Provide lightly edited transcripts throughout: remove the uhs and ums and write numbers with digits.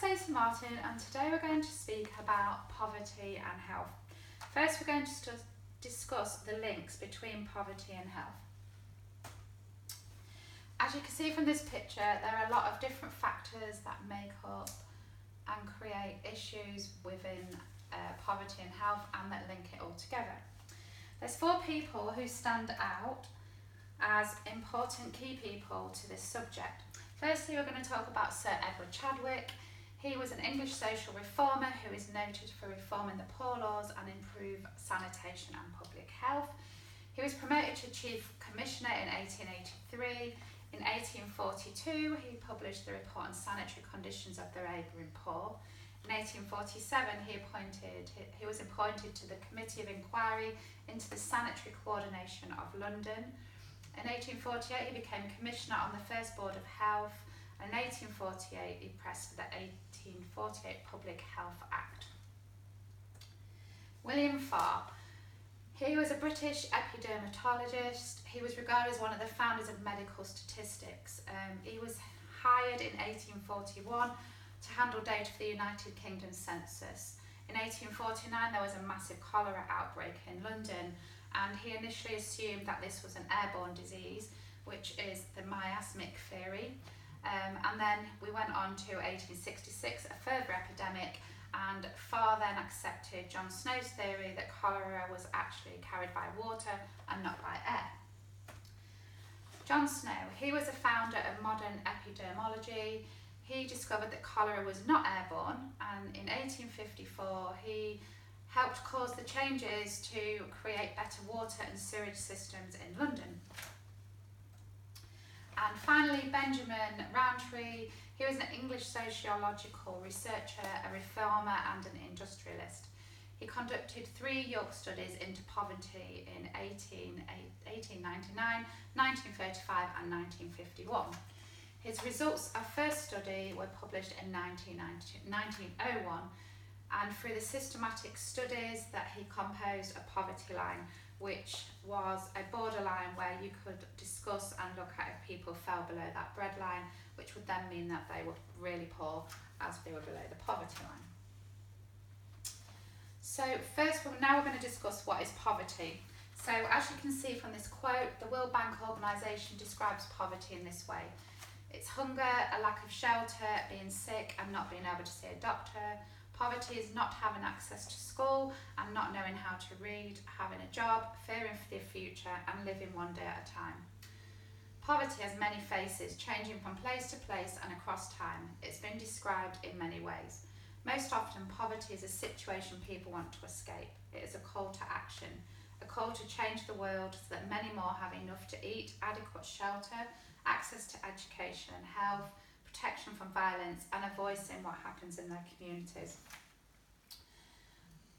Stacey Martin, and today we're going to speak about poverty and health. First, we're going to discuss the links between poverty and health. As you can see from this picture, there are a lot of different factors that make up and create issues within poverty and health and that link it all together. There's 4 people who stand out as important key people to this subject. Firstly, we're going to talk about Sir Edward Chadwick. He was an English social reformer who is noted for reforming the poor laws and improve sanitation and public health. He was promoted to Chief Commissioner in 1883. In 1842, he published the report on sanitary conditions of the labouring poor. In 1847, he was appointed to the Committee of Inquiry into the Sanitary Coordination of London. In 1848, he became Commissioner on the First Board of Health, and in 1848, he pressed for the 1848 Public Health Act. William Farr. He was a British epidemiologist. He was regarded as one of the founders of medical statistics. He was hired in 1841 to handle data for the United Kingdom census. In 1849, there was a massive cholera outbreak in London, and he initially assumed that this was an airborne disease, which is the miasmic theory. And then we went on to 1866, a further epidemic, and Farr then accepted John Snow's theory that cholera was actually carried by water and not by air. John Snow, he was a founder of modern epidemiology. He discovered that cholera was not airborne, and in 1854 he helped cause the changes to create better water and sewage systems in London. And finally, Benjamin Rowntree. He was an English sociological researcher, a reformer and an industrialist. He conducted 3 York studies into poverty in 1899, 1935 and 1951. His results of first study were published in 1901, and through the systematic studies that he composed a poverty line, which was a borderline where you could discuss and look at if people fell below that breadline, which would then mean that they were really poor as they were below the poverty line. So first, now we're going to discuss what is poverty. So as you can see from this quote, the World Bank Organisation describes poverty in this way. It's hunger, a lack of shelter, being sick and not being able to see a doctor. Poverty is not having access to school and not knowing how to read, having a job, fearing for the future and living one day at a time. Poverty has many faces, changing from place to place and across time. It's been described in many ways. Most often, poverty is a situation people want to escape. It is a call to action, a call to change the world so that many more have enough to eat, adequate shelter, access to education and health, protection from violence and a voice in what happens in their communities.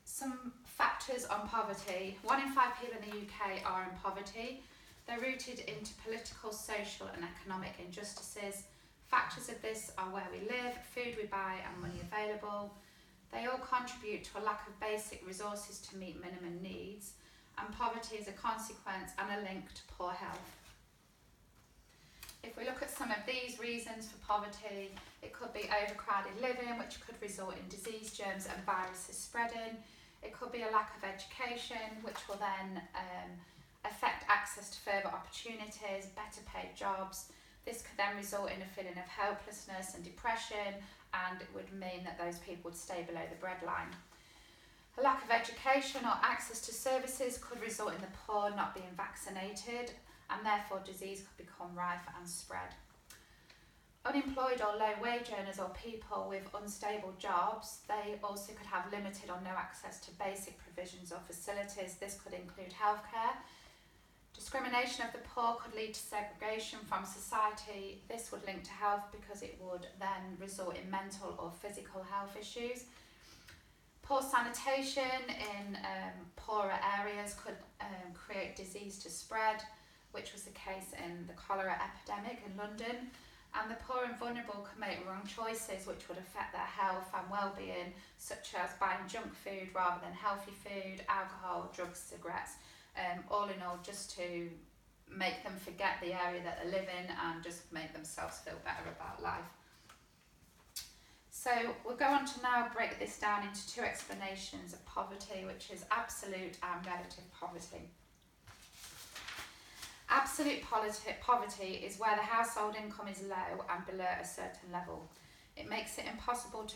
Some factors on poverty. 1 in 5 people in the UK are in poverty. They're rooted into political, social and economic injustices. Factors of this are where we live, food we buy and money available. They all contribute to a lack of basic resources to meet minimum needs, and poverty is a consequence and a link to poor health. If we look at some of these reasons for poverty, it could be overcrowded living, which could result in disease, germs and viruses spreading. It could be a lack of education, which will then affect access to further opportunities, better paid jobs. This could then result in a feeling of helplessness and depression, and it would mean that those people would stay below the breadline. A lack of education or access to services could result in the poor not being vaccinated, and therefore disease could become rife and spread. Unemployed or low wage earners or people with unstable jobs, they also could have limited or no access to basic provisions or facilities. This could include healthcare. Discrimination of the poor could lead to segregation from society. This would link to health because it would then result in mental or physical health issues. Poor sanitation in poorer areas could create disease to spread, which was the case in the cholera epidemic in London. And the poor and vulnerable could make wrong choices which would affect their health and well-being, such as buying junk food rather than healthy food, alcohol, drugs, cigarettes, all in all just to make them forget the area that they live in and just make themselves feel better about life. So we'll go on to now break this down into two explanations of poverty, which is absolute and relative poverty. Absolute poverty is where the household income is low and below a certain level. It makes it impossible to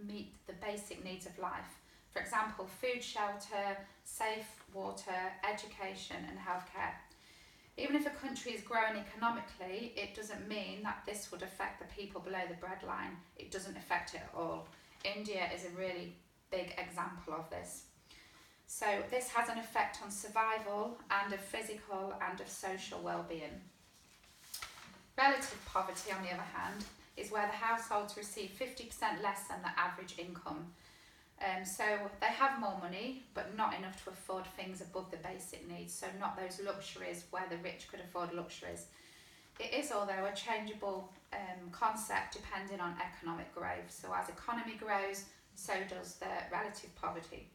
meet the basic needs of life. For example, food, shelter, safe water, education and healthcare. Even if a country is growing economically, it doesn't mean that this would affect the people below the breadline. It doesn't affect it at all. India is a really big example of this. So this has an effect on survival and of physical and of social well-being. Relative poverty, on the other hand, is where the households receive 50% less than the average income. So they have more money, but not enough to afford things above the basic needs, so not those luxuries where the rich could afford luxuries. It is, although, a changeable concept depending on economic growth. So as economy grows, so does the relative poverty.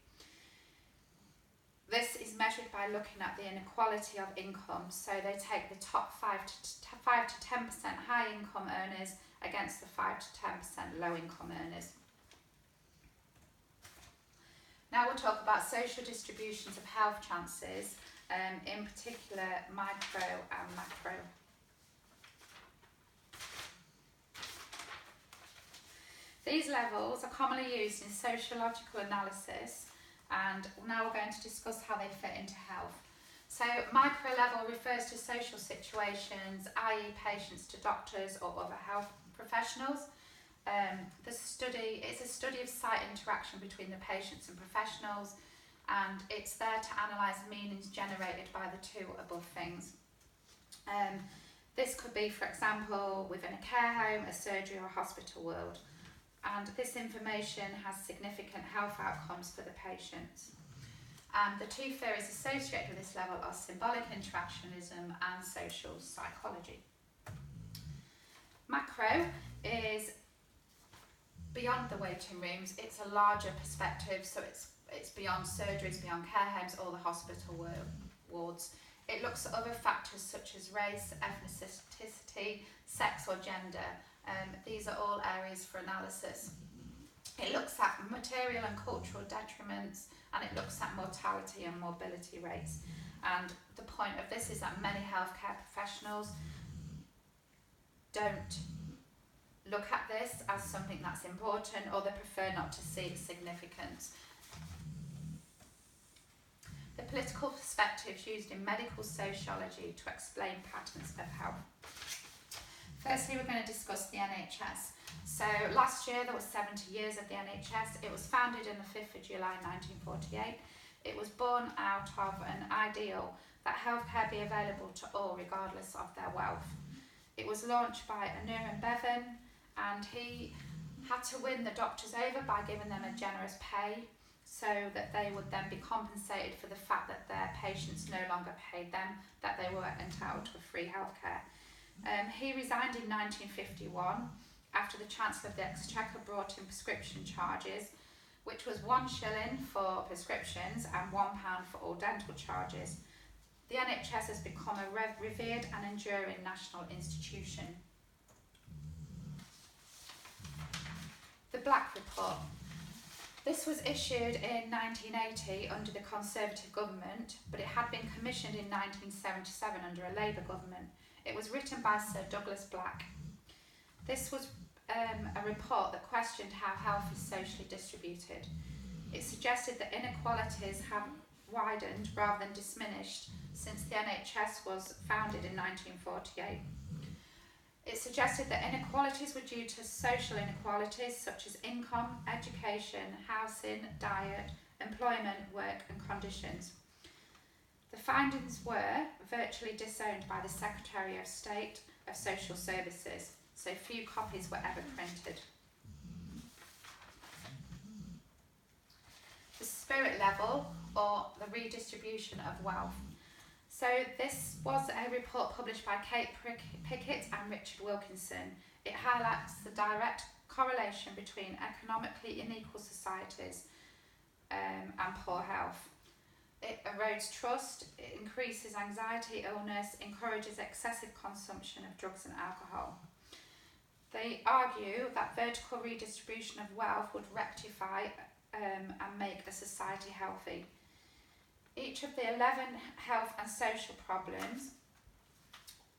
This is measured by looking at the inequality of income. So they take the top 5 to 10% high income earners against the 5 to 10% low income earners. Now we'll talk about social distributions of health chances, in particular micro and macro. These levels are commonly used in sociological analysis, and now we're going to discuss how they fit into health. So micro level refers to social situations, i.e. patients to doctors or other health professionals. It's a study of site interaction between the patients and professionals, and it's there to analyse meanings generated by the two above things. This could be, for example, within a care home, a surgery or a hospital world, and this information has significant health outcomes for the patients. And the two theories associated with this level are symbolic interactionism and social psychology. Macro is beyond the waiting rooms. It's a larger perspective, so it's beyond surgeries, beyond care homes, or the hospital wards. It looks at other factors such as race, ethnicity, sex or gender. These are all areas for analysis. It looks at material and cultural detriments, and it looks at mortality and morbidity rates. And the point of this is that many healthcare professionals don't look at this as something that's important, or they prefer not to see its significance. The political perspectives used in medical sociology to explain patterns of health. Firstly, we're going to discuss the NHS. So last year there was 70 years of the NHS. It was founded on the 5th of July 1948. It was born out of an ideal that healthcare be available to all regardless of their wealth. It was launched by Aneurin Bevan, and he had to win the doctors over by giving them a generous pay so that they would then be compensated for the fact that their patients no longer paid them, that they were entitled to a free healthcare. He resigned in 1951 after the Chancellor of the Exchequer brought in prescription charges, which was 1 shilling for prescriptions and £1 for all dental charges. The NHS has become a revered and enduring national institution. The Black Report. This was issued in 1980 under the Conservative government, but it had been commissioned in 1977 under a Labour government. It was written by Sir Douglas Black. This was a report that questioned how health is socially distributed. It suggested that inequalities have widened rather than diminished since the NHS was founded in 1948. It suggested that inequalities were due to social inequalities such as income, education, housing, diet, employment, work and conditions. The findings were virtually disowned by the Secretary of State of Social Services, so few copies were ever printed. The spirit level, or the redistribution of wealth. So this was a report published by Kate Pickett and Richard Wilkinson. It highlights the direct correlation between economically unequal societies and poor health. It erodes trust, it increases anxiety, illness, encourages excessive consumption of drugs and alcohol. They argue that vertical redistribution of wealth would rectify and make a society healthy. Each of the 11 health and social problems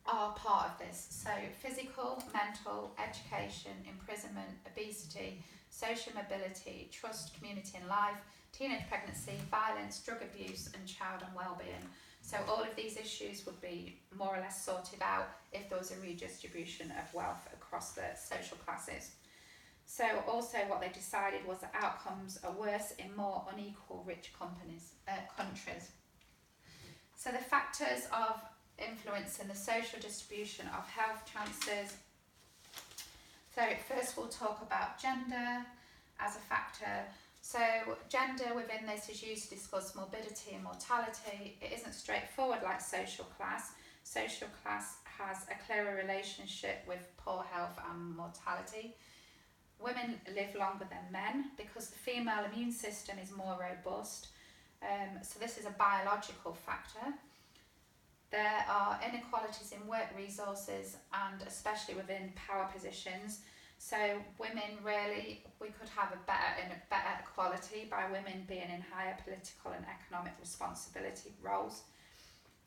are part of this. So physical, mental, education, imprisonment, obesity, social mobility, trust, community and life, teenage pregnancy, violence, drug abuse and child and well-being. So all of these issues would be more or less sorted out if there was a redistribution of wealth across the social classes. So also what they decided was that outcomes are worse in more unequal rich countries. So the factors of influence in the social distribution of health chances. So first we'll talk about gender as a factor. So gender within this is used to discuss morbidity and mortality. It isn't straightforward like social class. Social class has a clearer relationship with poor health and mortality. Women live longer than men because the female immune system is more robust. So this is a biological factor. There are inequalities in work resources and especially within power positions. So women really, we could have a better equality by women being in higher political and economic responsibility roles.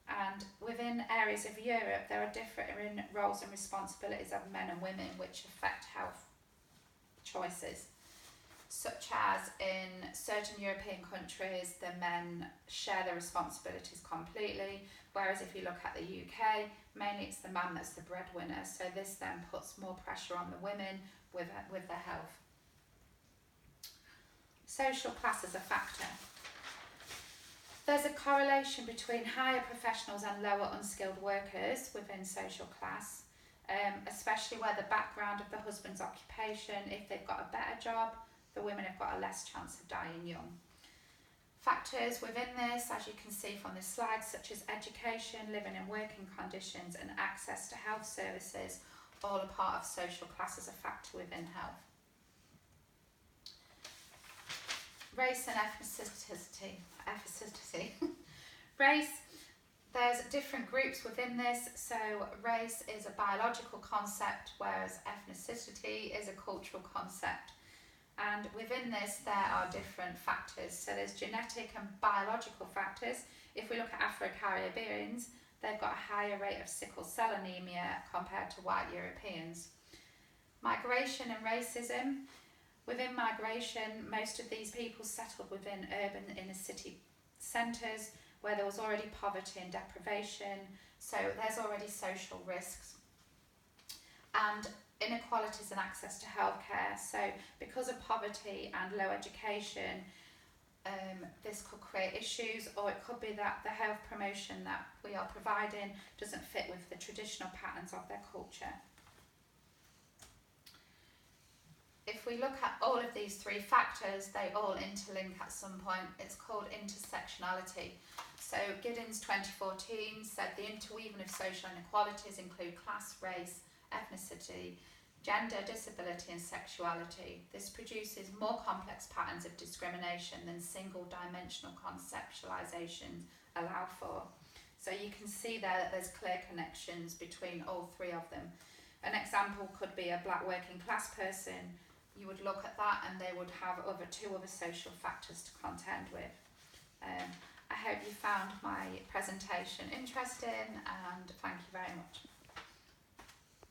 And within areas of Europe, there are different roles and responsibilities of men and women which affect health choices. Such as in certain European countries, the men share their responsibilities completely, whereas if you look at the UK, mainly it's the man that's the breadwinner, so this then puts more pressure on the women with their health. Social class as a factor. There's a correlation between higher professionals and lower unskilled workers within social class, especially where the background of the husband's occupation, if they've got a better job, the women have got a less chance of dying young. Factors within this, as you can see from this slide, such as education, living and working conditions and access to health services, all are part of social class as a factor within health. Race and ethnicity. Race, there's different groups within this. So race is a biological concept, whereas ethnicity is a cultural concept. And within this, there are different factors. So there's genetic and biological factors. If we look at Afro-Caribbeans, they've got a higher rate of sickle cell anemia compared to white Europeans. Migration and racism. Within migration, most of these people settled within urban inner city centres where there was already poverty and deprivation. So there's already social risks. And inequalities in access to healthcare. So because of poverty and low education, this could create issues, or it could be that the health promotion that we are providing doesn't fit with the traditional patterns of their culture. If we look at all of these three factors, they all interlink at some point. It's called intersectionality. So Giddens 2014 said the interweaving of social inequalities include class, race, ethnicity, gender, disability and sexuality. This produces more complex patterns of discrimination than single-dimensional conceptualizations allow for. So you can see there that there's clear connections between all three of them. An example could be a black working class person. You would look at that and they would have two other social factors to contend with. I hope you found my presentation interesting and thank you very much.